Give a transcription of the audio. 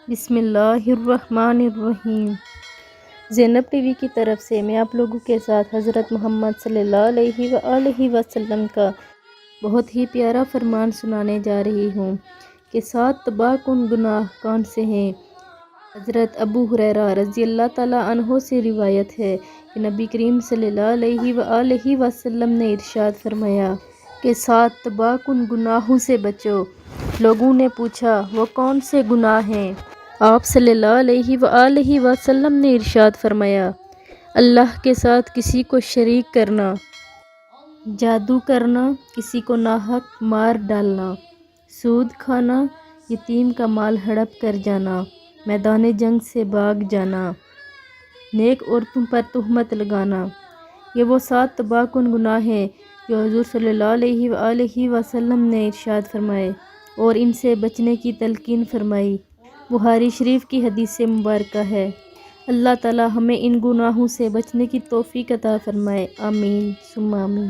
بسم اللہ الرحمن الرحیم۔ زینب ٹی وی کی طرف سے میں آپ لوگوں کے ساتھ حضرت محمد صلی اللہ علیہ وآلہ وسلم کا بہت ہی پیارا فرمان سنانے جا رہی ہوں کہ 7 تباہ کن گناہ کون سے ہیں۔ حضرت ابو ہریرہ رضی اللہ تعالیٰ عنہ سے روایت ہے کہ نبی کریم صلی اللہ علیہ وآلہ وسلم نے ارشاد فرمایا کہ 7 تباہ کن گناہوں سے بچو۔ لوگوں نے پوچھا وہ کون سے گناہ ہیں؟ آپ صلی اللہ علیہ وآلہ وسلم نے ارشاد فرمایا، اللہ کے ساتھ کسی کو شریک کرنا، جادو کرنا، کسی کو ناحق مار ڈالنا، سود کھانا، یتیم کا مال ہڑپ کر جانا، میدان جنگ سے بھاگ جانا، نیک عورتوں پر تہمت لگانا۔ یہ وہ 7 تباہ کن گناہ ہیں جو حضور صلی اللہ علیہ وآلہ وسلم نے ارشاد فرمائے اور ان سے بچنے کی تلقین فرمائی۔ بخاری شریف کی حدیث مبارکہ ہے۔ اللہ تعالی ہمیں ان گناہوں سے بچنے کی توفیق عطا فرمائے، آمین ثم آمین۔